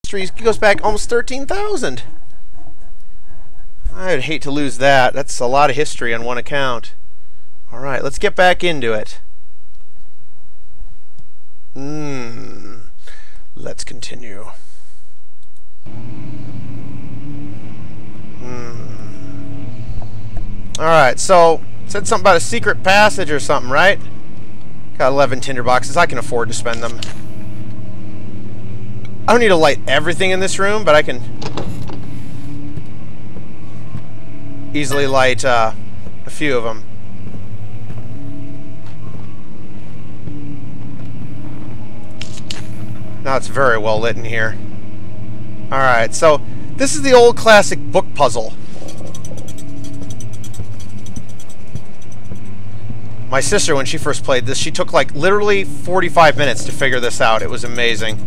History goes back almost 13,000. I'd hate to lose that. That's a lot of history on one account. Alright, let's get back into it. Let's continue. Alright, so said something about a secret passage or something, right? Got 11 tinderboxes. I can afford to spend them. I don't need to light everything in this room, but I can easily light a few of them. Now it's very well lit in here. Alright, so this is the old classic book puzzle. My sister, when she first played this, she took like literally 45 minutes to figure this out. It was amazing.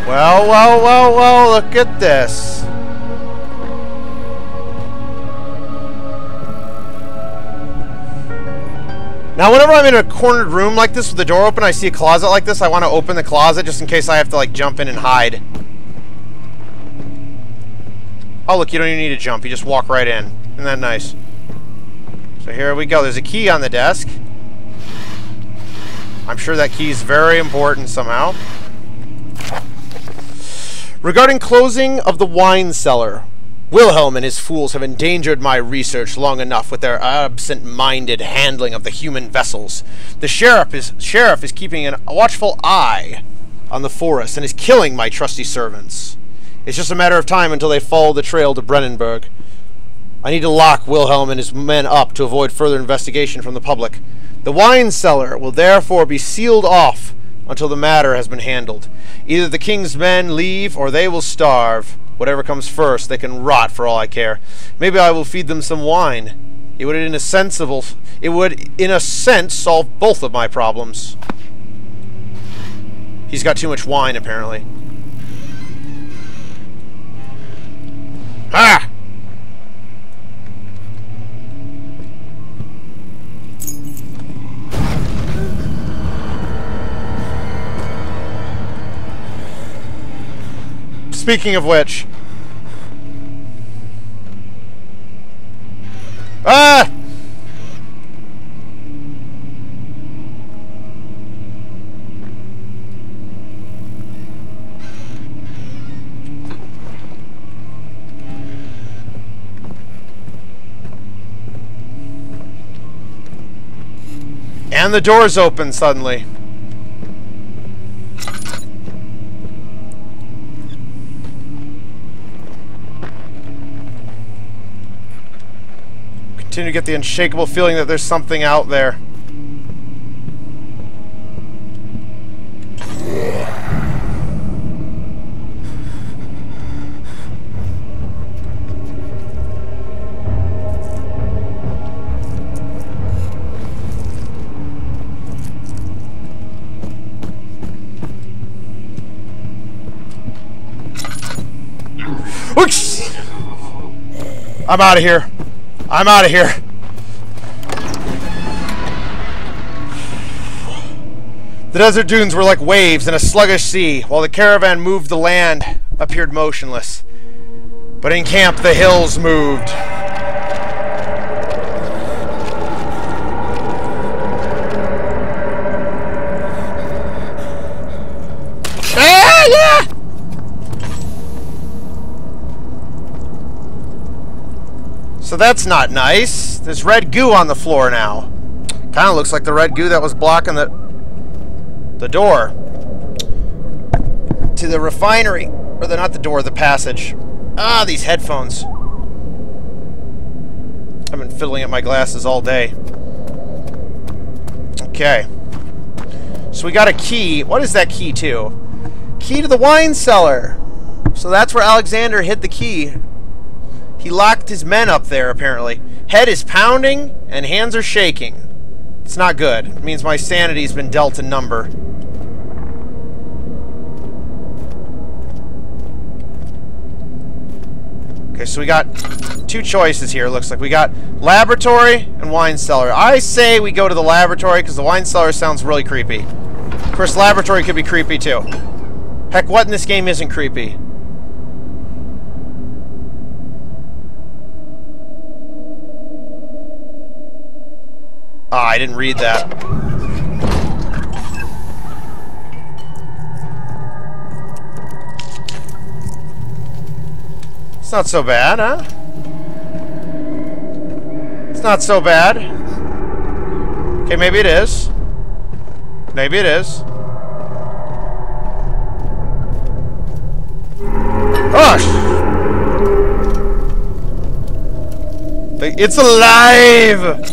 Well, well, well, well, look at this. Now, whenever I'm in a cornered room like this with the door open, I see a closet like this, I want to open the closet just in case I have to, like, jump in and hide. Oh, look, you don't even need to jump. You just walk right in. Isn't that nice? So here we go. There's a key on the desk. I'm sure that key is very important somehow. Regarding closing of the wine cellar, Wilhelm and his fools have endangered my research long enough with their absent-minded handling of the human vessels. The sheriff is keeping a watchful eye on the forest and is killing my trusty servants. It's just a matter of time until they follow the trail to Brennenburg. I need to lock Wilhelm and his men up to avoid further investigation from the public. The wine cellar will therefore be sealed off until the matter has been handled. Either the king's men leave or they will starve. Whatever comes first, they can rot for all I care. Maybe I will feed them some wine. It would, in a sense, solve both of my problems. He's got too much wine, apparently. Ha! Speaking of which... Ah! And the doors open suddenly. Continue to get the unshakable feeling that there's something out there. Whoosh! I'm out of here. I'm out of here. The desert dunes were like waves in a sluggish sea, while the caravan moved the land appeared motionless. But in camp the hills moved. Ah, yeah! So that's not nice. There's red goo on the floor now. Kind of looks like the red goo that was blocking the door to the refinery. Or not the door, the passage. Ah, these headphones. I've been fiddling at my glasses all day. Okay. So we got a key. What is that key to? Key to the wine cellar. So that's where Alexander hid the key. He locked his men up there, apparently. Head is pounding, and hands are shaking. It's not good. It means my sanity's been dealt a number. Okay, so we got two choices here, looks like. We got laboratory and wine cellar. I say we go to the laboratory, because the wine cellar sounds really creepy. course, laboratory could be creepy, too. Heck, what in this game isn't creepy? Ah, I didn't read that. It's not so bad, huh? It's not so bad. Okay, maybe it is. Maybe it is. Gosh! It's alive!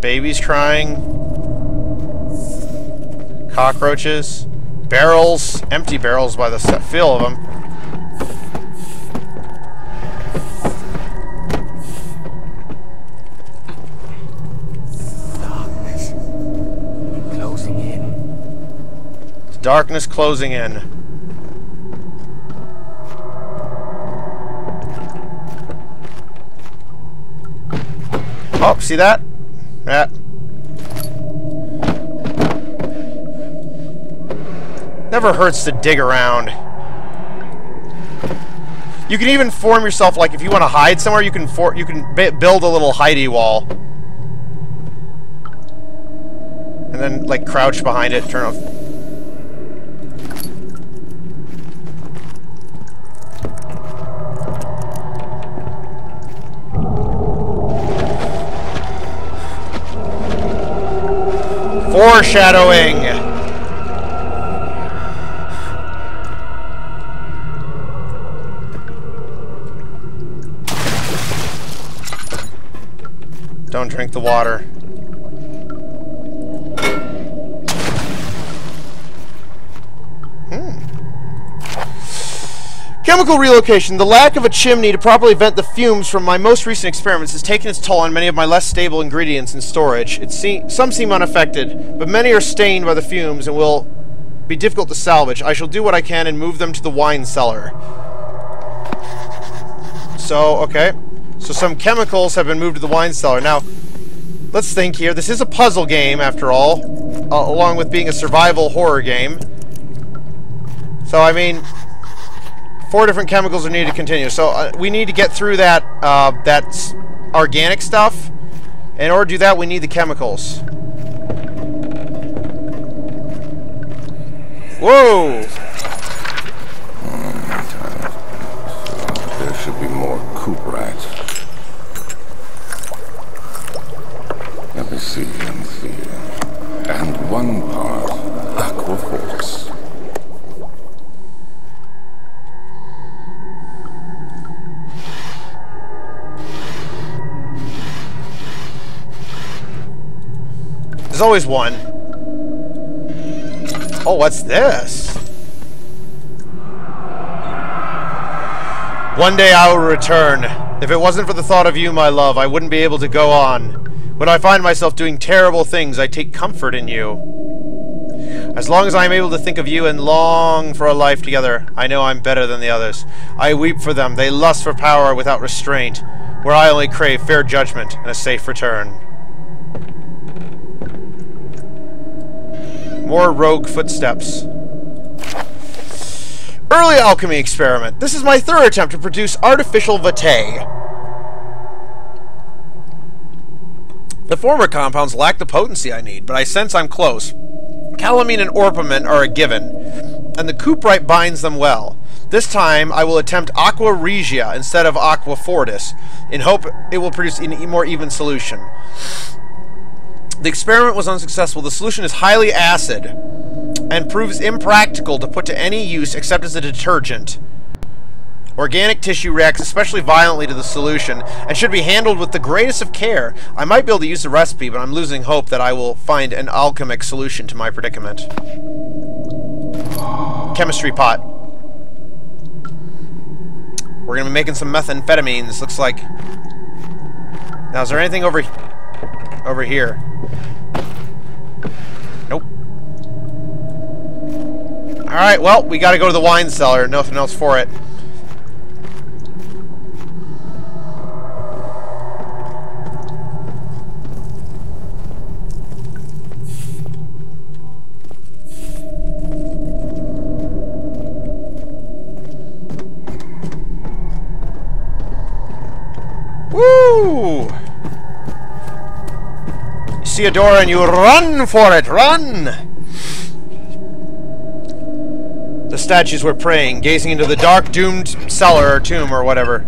Babies crying. Cockroaches. Barrels. Empty barrels by the feel of them. Darkness closing in. Darkness closing in. Oh, see that? Yeah. Never hurts to dig around. You can even form yourself, like if you want to hide somewhere, you can build a little hidey wall, and then like crouch behind it, turn off. Foreshadowing! Don't drink the water. Chemical relocation. The lack of a chimney to properly vent the fumes from my most recent experiments has taken its toll on many of my less stable ingredients in storage. Some seem unaffected, but many are stained by the fumes and will be difficult to salvage. I shall do what I can and move them to the wine cellar. So, okay. So some chemicals have been moved to the wine cellar. Now, let's think here. This is a puzzle game, after all, along with being a survival horror game. So, I mean, 4 different chemicals are needed to continue. So we need to get through that that organic stuff. In order to do that, we need the chemicals. Whoa! There should be more coop rats. Let me see. And 1 part aqua force. There's always one. Oh, what's this? One day I will return. If it wasn't for the thought of you, my love, I wouldn't be able to go on. When I find myself doing terrible things, I take comfort in you. As long as I am able to think of you and long for a life together, I know I'm better than the others. I weep for them. They lust for power without restraint, where I only crave fair judgment and a safe return. More rogue footsteps. Early alchemy experiment. This is my 3rd attempt to produce artificial vitae. The former compounds lack the potency I need, but I sense I'm close. Calamine and orpiment are a given, and the cuprite binds them well. This time, I will attempt aqua regia instead of aqua fortis, in hope it will produce a more even solution. The experiment was unsuccessful. The solution is highly acid and proves impractical to put to any use except as a detergent. Organic tissue reacts especially violently to the solution and should be handled with the greatest of care. I might be able to use the recipe, but I'm losing hope that I will find an alchemic solution to my predicament. Chemistry pot. We're gonna be making some methamphetamines, looks like. Now, is there anything over here? Nope. Alright, well, we gotta go to the wine cellar. Nothing else for it. Woo! You see a door and you run for it! Run! The statues were praying, gazing into the dark, doomed cellar or tomb or whatever.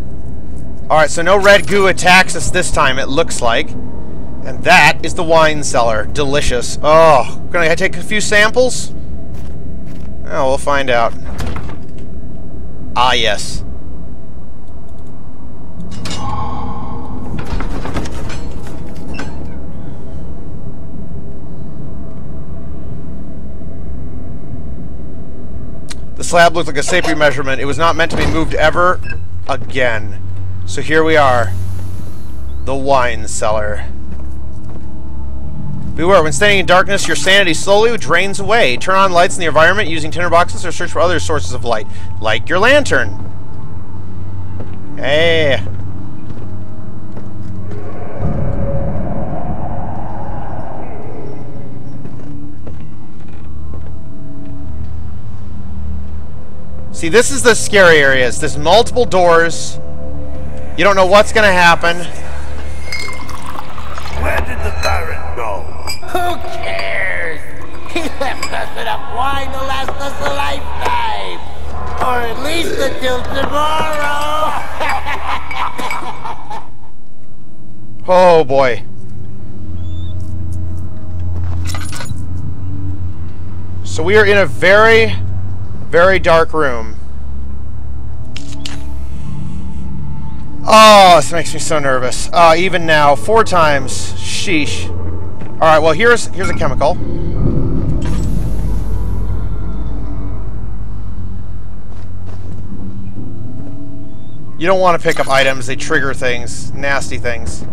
Alright, so no red goo attacks us this time, it looks like. And that is the wine cellar. Delicious. Oh, gonna take a few samples? Oh, we'll find out. Ah, yes. The slab looked like a safety measurement. It was not meant to be moved ever again. So here we are. The wine cellar. Beware, when standing in darkness, your sanity slowly drains away. Turn on lights in the environment using tinderboxes or search for other sources of light, like your lantern. Hey. See, this is the scary areas. There's multiple doors. You don't know what's going to happen. Where did the Baron go? Who cares? He left us enough wine to last us a lifetime. Or at least until tomorrow. Oh, boy. So we are in a very, very dark room. Oh, this makes me so nervous. Even now, 4 times. Sheesh. Alright, well, here's a chemical. You don't want to pick up items. They trigger things. Nasty things.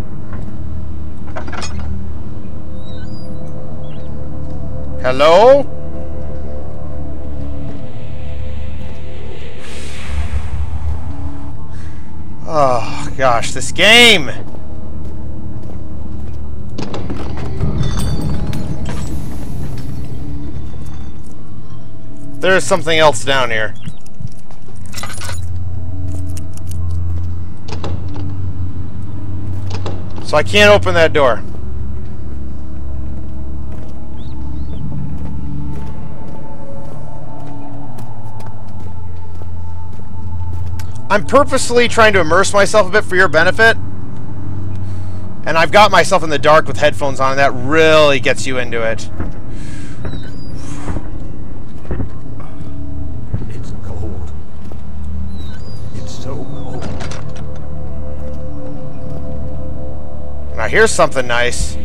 Hello? Oh, gosh, this game! There's something else down here. So I can't open that door. I'm purposely trying to immerse myself a bit for your benefit. And I've got myself in the dark with headphones on, and that really gets you into it. It's cold. It's so cold. Now here's something nice.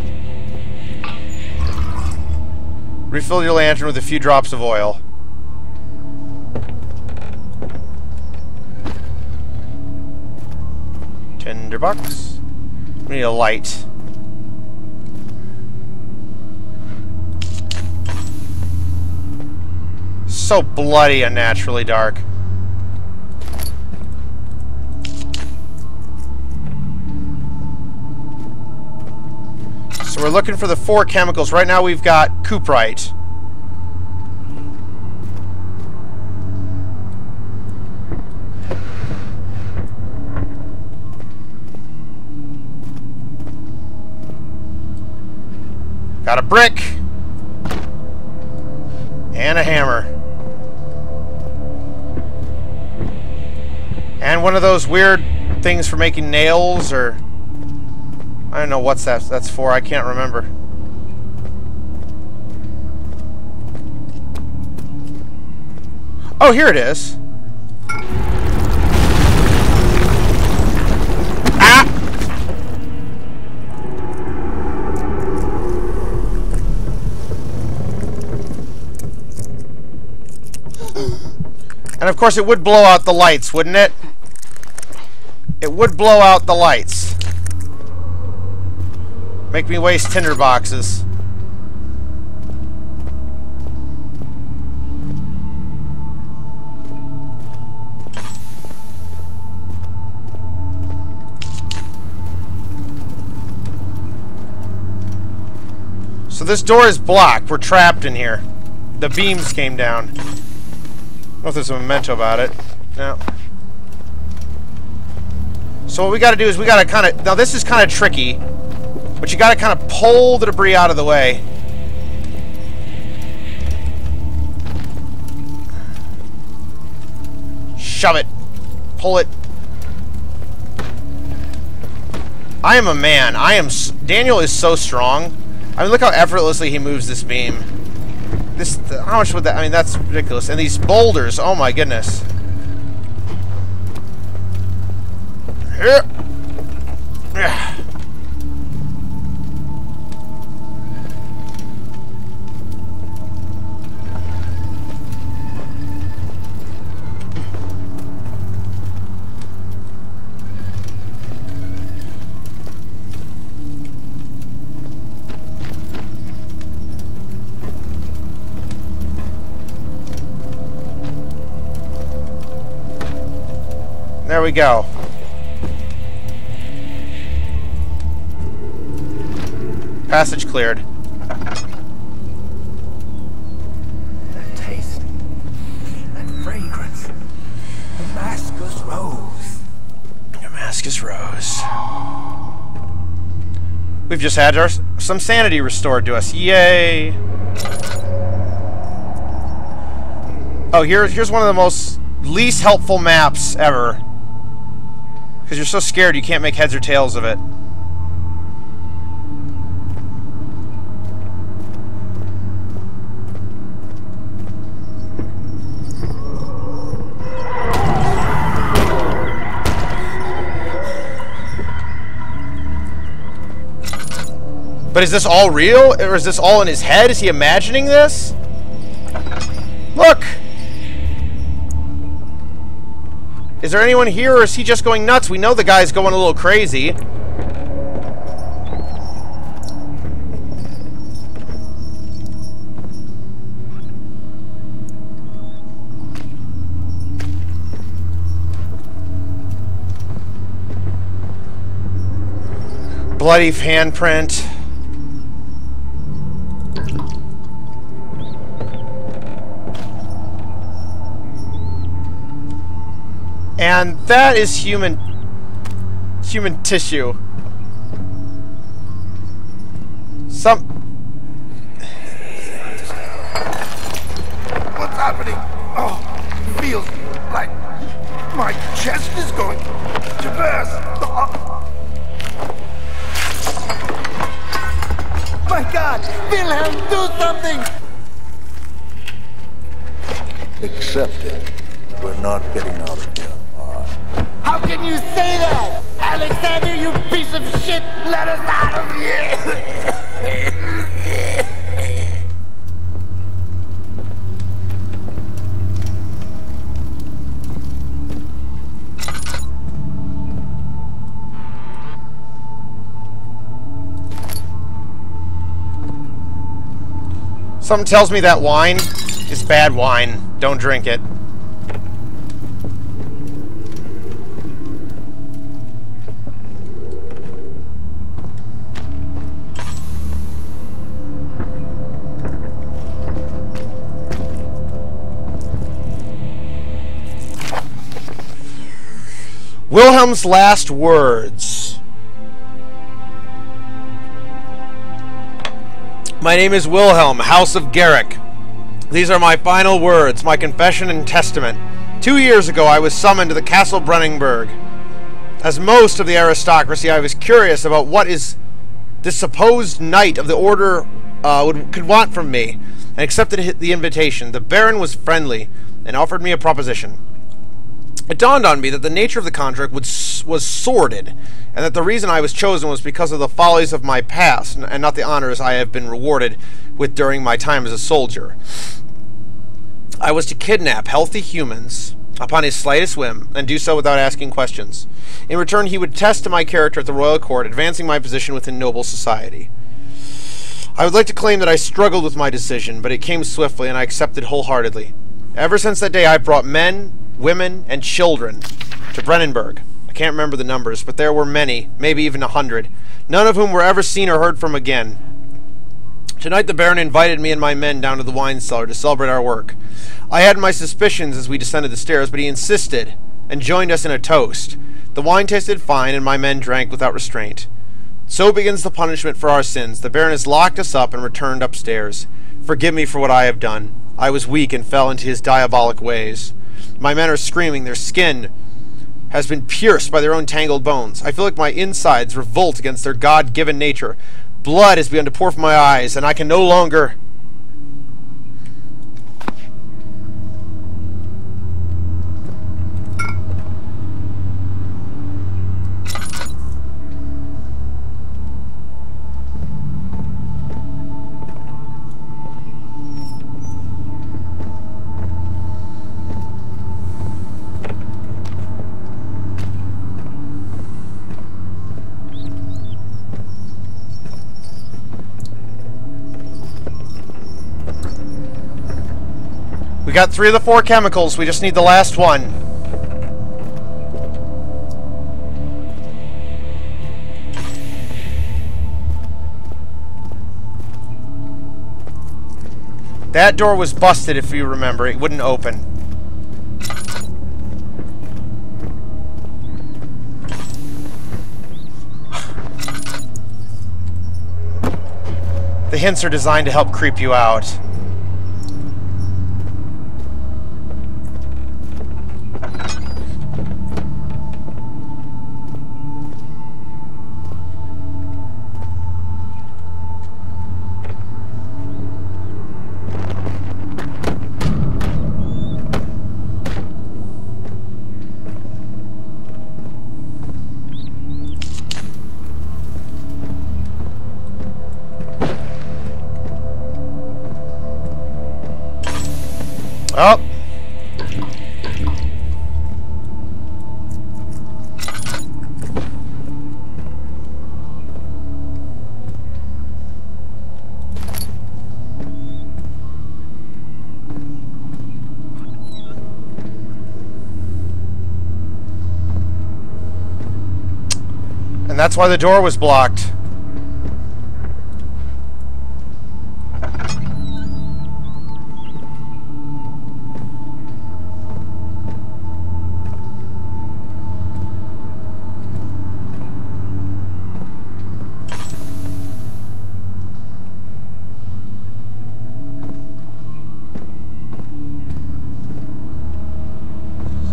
Refill your lantern with a few drops of oil. Tinderbox. We need a light. So bloody unnaturally dark. So we're looking for the 4 chemicals. Right now we've got cuprite. Got a brick. And a hammer. And one of those weird things for making nails, or I don't know what's that's for. I can't remember. Oh, here it is. Ah! And of course it would blow out the lights, wouldn't it? It would blow out the lights. Make me waste tinder boxes. So this door is blocked. We're trapped in here. The beams came down. I don't know if there's a memento about it. No. So what we gotta do is we gotta kinda... Now this is kinda tricky. But you gotta kinda pull the debris out of the way. Shove it. Pull it. I am a man. Daniel is so strong. I mean, look how effortlessly he moves this beam. How much would that... I mean, that's ridiculous. And these boulders, oh my goodness. Here. There we go. Passage cleared. That taste. That fragrance. Damascus rose. Damascus rose. We've just had some sanity restored to us. Yay! Oh, here's one of the most least helpful maps ever. Because you're so scared you can't make heads or tails of it. But is this all real? Or is this all in his head? Is he imagining this? Look! Is there anyone here, or is he just going nuts? We know the guy's going a little crazy. Bloody handprint. And that is human tissue. What's happening? Oh, it feels like my chest is going to burst. My God! Wilhelm, do something! Accept it. We're not getting out of here. How can you say that? Alexander, you piece of shit! Let us out of here! Something tells me that wine is bad wine. Don't drink it. Wilhelm's last words. My name is Wilhelm, House of Garrick. These are my final words, my confession and testament. 2 years ago, I was summoned to the Castle Brenningburg. As most of the aristocracy, I was curious about what is this supposed knight of the order could want from me, and accepted the invitation. The Baron was friendly and offered me a proposition. It dawned on me that the nature of the contract was sordid, and that the reason I was chosen was because of the follies of my past, and not the honors I have been rewarded with during my time as a soldier. I was to kidnap healthy humans upon his slightest whim, and do so without asking questions. In return, he would attest to my character at the royal court, advancing my position within noble society. I would like to claim that I struggled with my decision, but it came swiftly, and I accepted wholeheartedly. Ever since that day, I've brought men, women, and children to Brennenburg. I can't remember the numbers, but there were many, maybe even 100, none of whom were ever seen or heard from again. Tonight the Baron invited me and my men down to the wine cellar to celebrate our work. I had my suspicions as we descended the stairs, but he insisted and joined us in a toast. The wine tasted fine, and my men drank without restraint. So begins the punishment for our sins. The Baron has locked us up and returned upstairs. Forgive me for what I have done. I was weak and fell into his diabolic ways. My men are screaming. Their skin has been pierced by their own tangled bones. I feel like my insides revolt against their God-given nature. Blood has begun to pour from my eyes, and I can no longer... We got 3 of the 4 chemicals. We just need the last one. That door was busted, if you remember. It wouldn't open. The hints are designed to help creep you out. Oh. And that's why the door was blocked.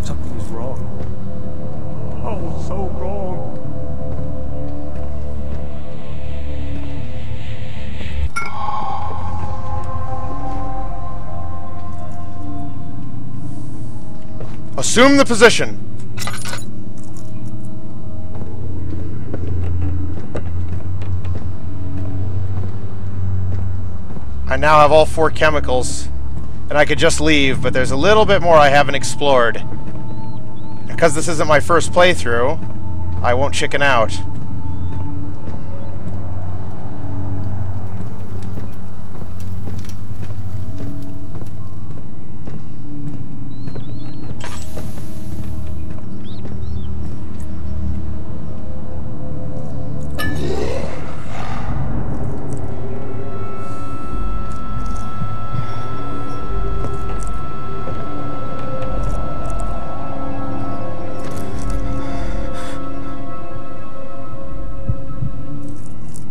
Something's wrong. Oh, so wrong. Assume the position. I now have all 4 chemicals, and I could just leave, but there's a little bit more I haven't explored. Because this isn't my first playthrough, I won't chicken out.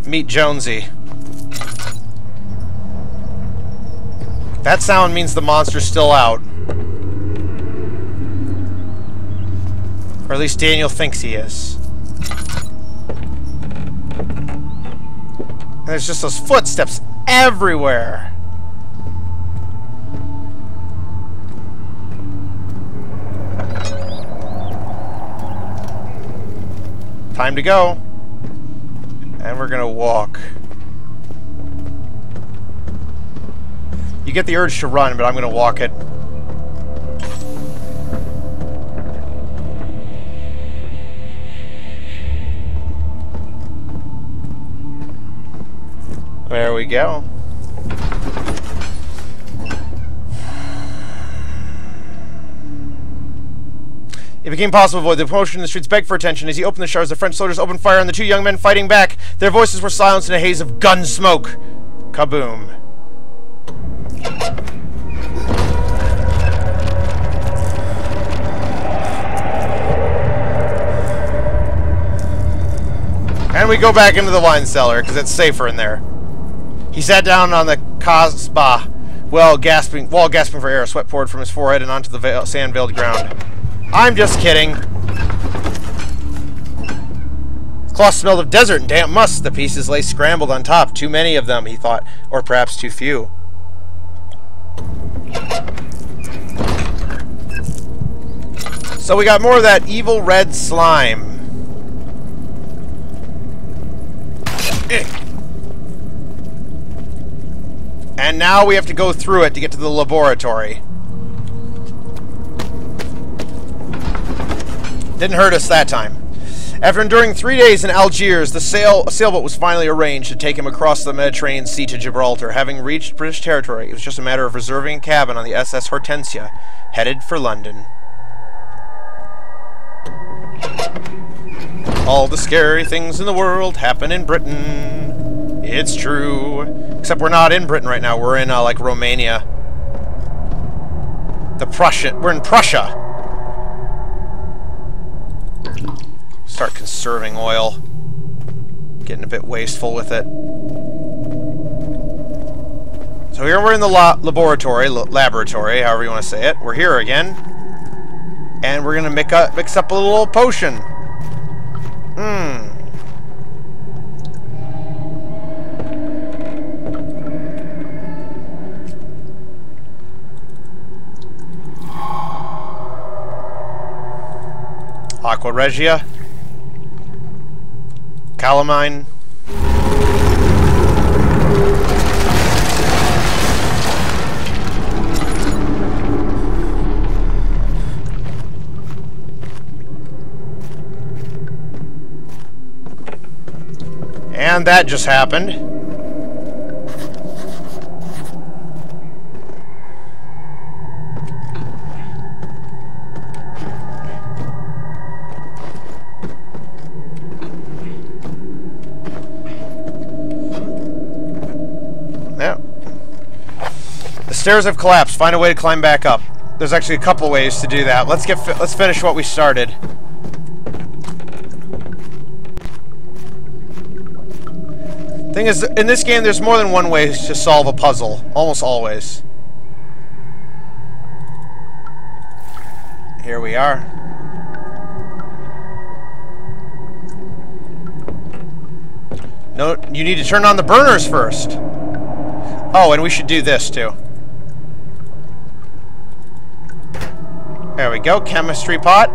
Meet Jonesy. That sound means the monster's still out. Or at least Daniel thinks he is. And there's just those footsteps everywhere. Time to go. And we're gonna walk. You get the urge to run, but I'm gonna walk it. we go. It became possible to avoid the commotion in the streets begged for attention. As he opened the shutters, the French soldiers opened fire on the two young men fighting back. Their voices were silenced in a haze of gun smoke. Kaboom. And we go back into the wine cellar, because it's safer in there. He sat down on the kasbah, while gasping for air. Sweat poured from his forehead and onto the sand-veiled ground. I'm just kidding. His cloth smelled of desert and damp musk. The pieces lay scrambled on top. Too many of them, he thought. Or perhaps too few. So we got more of that evil red slime. And now we have to go through it to get to the laboratory. Didn't hurt us that time. After enduring 3 days in Algiers, a sailboat was finally arranged to take him across the Mediterranean Sea to Gibraltar. Having reached British territory, it was just a matter of reserving a cabin on the SS Hortensia, headed for London. All the scary things in the world happen in Britain. It's true. Except we're not in Britain right now. We're in, like, Romania. We're in Prussia. Start conserving oil. Getting a bit wasteful with it. So here we're in the laboratory, however you want to say it. We're here again. And we're going to mix up a little potion. Aqua Regia. Calamine. And that just happened. Yeah. The stairs have collapsed. Find a way to climb back up. There's actually a couple ways to do that. Let's finish what we started. Thing is, in this game, there's more than one way to solve a puzzle. Almost always. Here we are. No, you need to turn on the burners first. Oh, and we should do this, too. There we go, chemistry pot.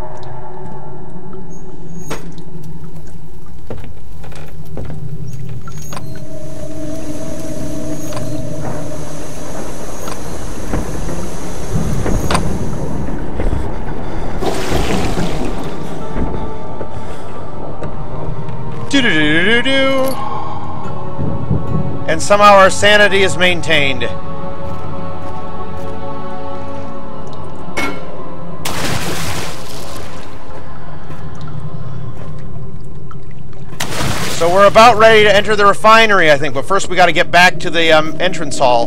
Do-do-do-do-do-do. And somehow our sanity is maintained. So we're about ready to enter the refinery, I think, but first we got to get back to the entrance hall.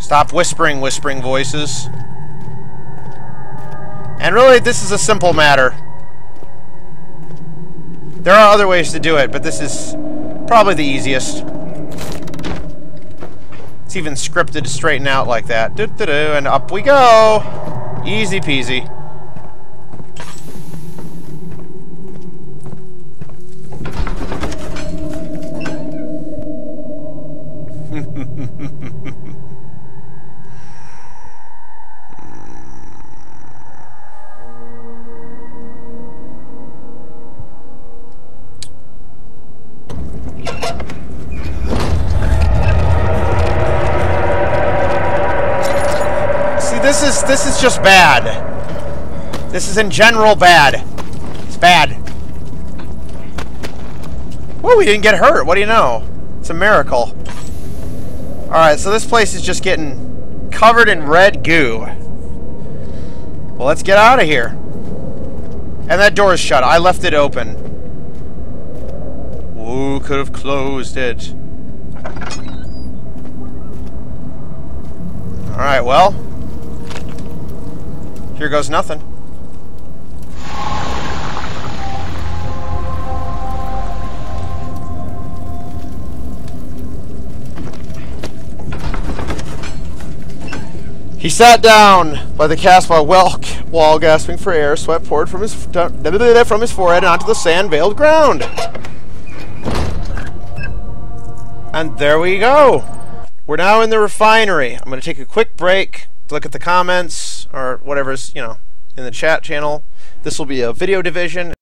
Stop whispering voices. And really, this is a simple matter. There are other ways to do it, but this is probably the easiest. It's even scripted to straighten out like that. And up we go! Easy peasy. This is just bad. This is in general bad. It's bad. Whoa, we didn't get hurt. What do you know? It's a miracle. Alright, so this place is just getting covered in red goo. Well, let's get out of here. And that door is shut. I left it open. Who could have closed it? Alright, well. Here goes nothing. He sat down by the cast-wall wall, gasping for air. Sweat poured from his forehead and onto the sand-veiled ground. And there we go. We're now in the refinery. I'm going to take a quick break to look at the comments or whatever's, you know, in the chat channel. This will be a video division.